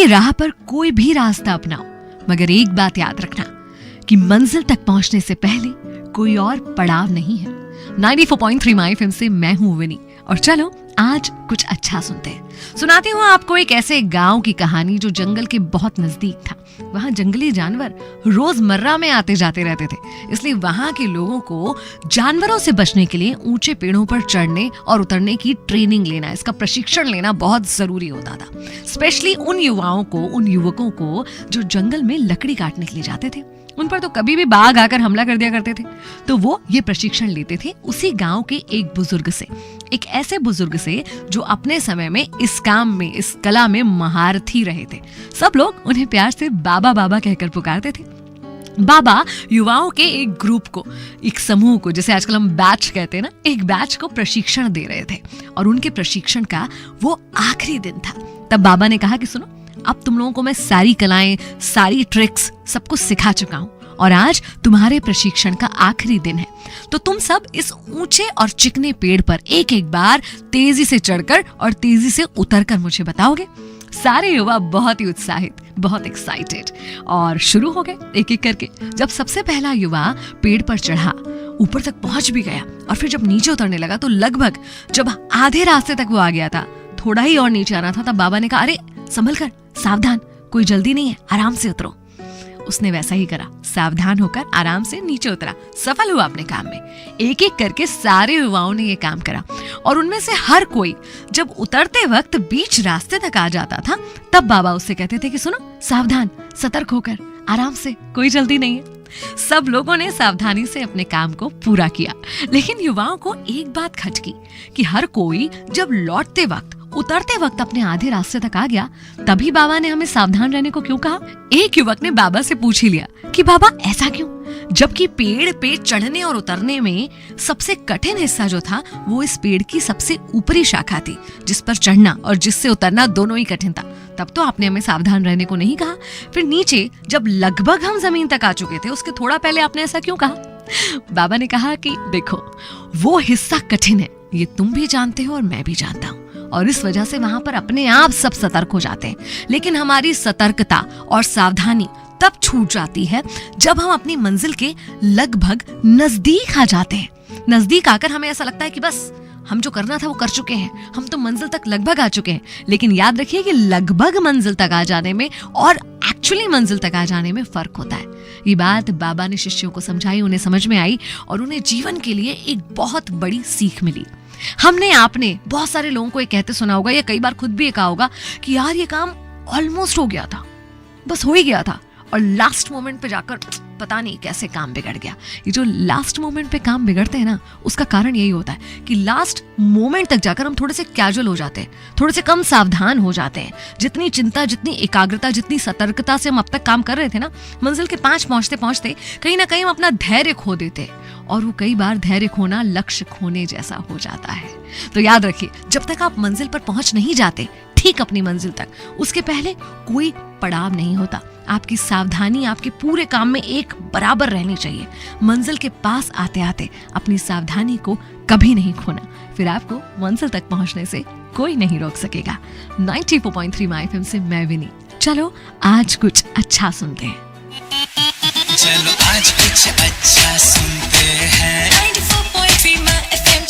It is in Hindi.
की राह पर कोई भी रास्ता अपनाओ, मगर एक बात याद रखना कि मंजिल तक पहुंचने से पहले कोई और पड़ाव नहीं है। 94.3 माय एफएम से मैं हूं विनी, और चलो आज कुछ अच्छा सुनते हैं। सुनाती हूँ आपको एक ऐसे गांव की कहानी जो जंगल के बहुत नजदीक था। वहां जंगली जानवर रोजमर्रा में आते जाते रहते थे, इसलिए वहां के लोगों को जानवरों से बचने के लिए ऊंचे पेड़ों पर चढ़ने और उतरने की ट्रेनिंग लेना, इसका प्रशिक्षण लेना बहुत जरूरी होता था। स्पेशली उन युवकों को जो जंगल में लकड़ी काटने के लिए जाते थे। उन पर तो कभी भी बाघ आकर हमला कर दिया करते थे, तो वो ये प्रशिक्षण लेते थे उसी गांव के एक बुजुर्ग से, एक ऐसे बुजुर्ग से जो अपने समय में इस काम में, इस कला में महारथी रहे थे। सब लोग उन्हें प्यार से बाबा बाबा कहकर पुकारते थे। बाबा युवाओं के एक ग्रुप को, एक समूह को, जैसे आजकल हम बैच कहते हैं ना, एक बैच को प्रशिक्षण दे रहे थे, और उनके प्रशिक्षण का वो आखिरी दिन था। तब बाबा ने कहा कि सुनो, अब तुम लोगों को मैं सारी कलाएं, सारी ट्रिक्स सब कुछ सिखा चुका हूं, और आज तुम्हारे प्रशिक्षण का आखिरी दिन है, तो तुम सब इस ऊंचे और चिकने पेड़ पर एक एक बार तेजी से चढ़कर और तेजी से उतरकर मुझे बताओगे। सारे युवा बहुत ही उत्साहित, बहुत एक्साइटेड, और शुरू हो गए एक एक करके। जब सबसे पहला युवा पेड़ पर चढ़ा, ऊपर तक पहुंच भी गया, और फिर जब नीचे उतरने लगा तो लगभग जब आधे रास्ते तक वो आ गया था, थोड़ा ही और नीचे आना था, तब बाबा ने कहा, अरे संभल कर, सावधान, कोई जल्दी नहीं है, आराम से उतरो। उसने वैसा ही करा, सावधान होकर आराम से नीचे उतरा, सफल हुआ अपने काम में। एक एक करके सारे युवाओं ने ये काम करा, और उनमें से हर कोई जब उतरते वक्त बीच रास्ते तक आ जाता था, तब बाबा उससे कहते थे कि सुनो, सावधान, सतर्क होकर, आराम से, कोई जल्दी नहीं है। सब लोगों ने सावधानी से अपने काम को पूरा किया, लेकिन युवाओं को एक बात खटकी कि हर कोई जब लौटते वक्त, उतरते वक्त अपने आधे रास्ते तक आ गया, तभी बाबा ने हमें सावधान रहने को क्यों कहा। एक युवक ने बाबा से पूछ ही लिया कि बाबा ऐसा क्यों, जबकि पेड़ पे चढ़ने और उतरने में सबसे कठिन हिस्सा जो था वो इस पेड़ की सबसे ऊपरी शाखा थी, जिस पर चढ़ना और जिससे उतरना दोनों ही कठिन था। तब तो आपने हमें सावधान रहने को नहीं कहा। फिर नीचे जब लगभग हम जमीन तक आ चुके थे, उसके थोड़ा पहले आपने ऐसा क्यों कहा। बाबा ने कहा कि देखो, वो हिस्सा कठिन है, ये तुम भी जानते हो और मैं भी जानता हूँ, और इस वजह से वहां पर अपने आप सब सतर्क हो जाते हैं। लेकिन हमारी सतर्कता और सावधानी तब छूट जाती है जब हम अपनी मंजिल के लगभग नजदीक आ जाते हैं। नजदीक आकर हमें ऐसा लगता है कि बस हम जो करना था वो कर चुके हैं, हम तो मंजिल तक लगभग आ चुके हैं। लेकिन याद रखिए कि लगभग मंजिल तक आ जाने में और एक्चुअली मंजिल तक आ जाने में फर्क होता है। ये बात बाबा ने शिष्यों को समझाई, उन्हें समझ में आई, और उन्हें जीवन के लिए एक बहुत बड़ी सीख मिली। हमने, आपने बहुत सारे लोगों को ये कहते सुना होगा, या कई बार खुद भी ये कहा होगा कि यार ये काम ऑलमोस्ट हो गया था, बस हो ही गया था, और लास्ट मोमेंट पे जाकर पता नहीं कैसे काम बिगड़ गया। ये जो लास्ट मोमेंट पे काम बिगड़ते हैं ना, उसका कारण यही होता है कि लास्ट मोमेंट तक जाकर हम थोड़े से कैजुअल हो जाते हैं, थोड़े से कम सावधान हो जाते हैं। जितनी चिंता, जितनी एकाग्रता, जितनी सतर्कता से हम अब तक काम कर रहे थे ना, मंजिल के पास पहुंचते पहुंचते कहीं ना कहीं हम अपना धैर्य खो देते हैं, और वो कई बार धैर्य खोना लक्ष्य खोने जैसा हो जाता है। तो याद रखिए, जब तक आप मंजिल पर पहुंच नहीं जाते, ठीक अपनी मंजिल तक, उसके पहले कोई पड़ाव नहीं होता। आपकी सावधानी आपके पूरे काम में एक बराबर रहनी चाहिए। मंजिल के पास आते आते अपनी सावधानी को कभी नहीं खोना, फिर आपको मंजिल तक पहुंचने से कोई नहीं रोक सकेगा। 94.3 माय एफएम से मैं विनी। चलो आज कुछ अच्छा सुनते हैं। चलो आज कुछ अच्छा सुनते हैं। 94.3 माय एफएम,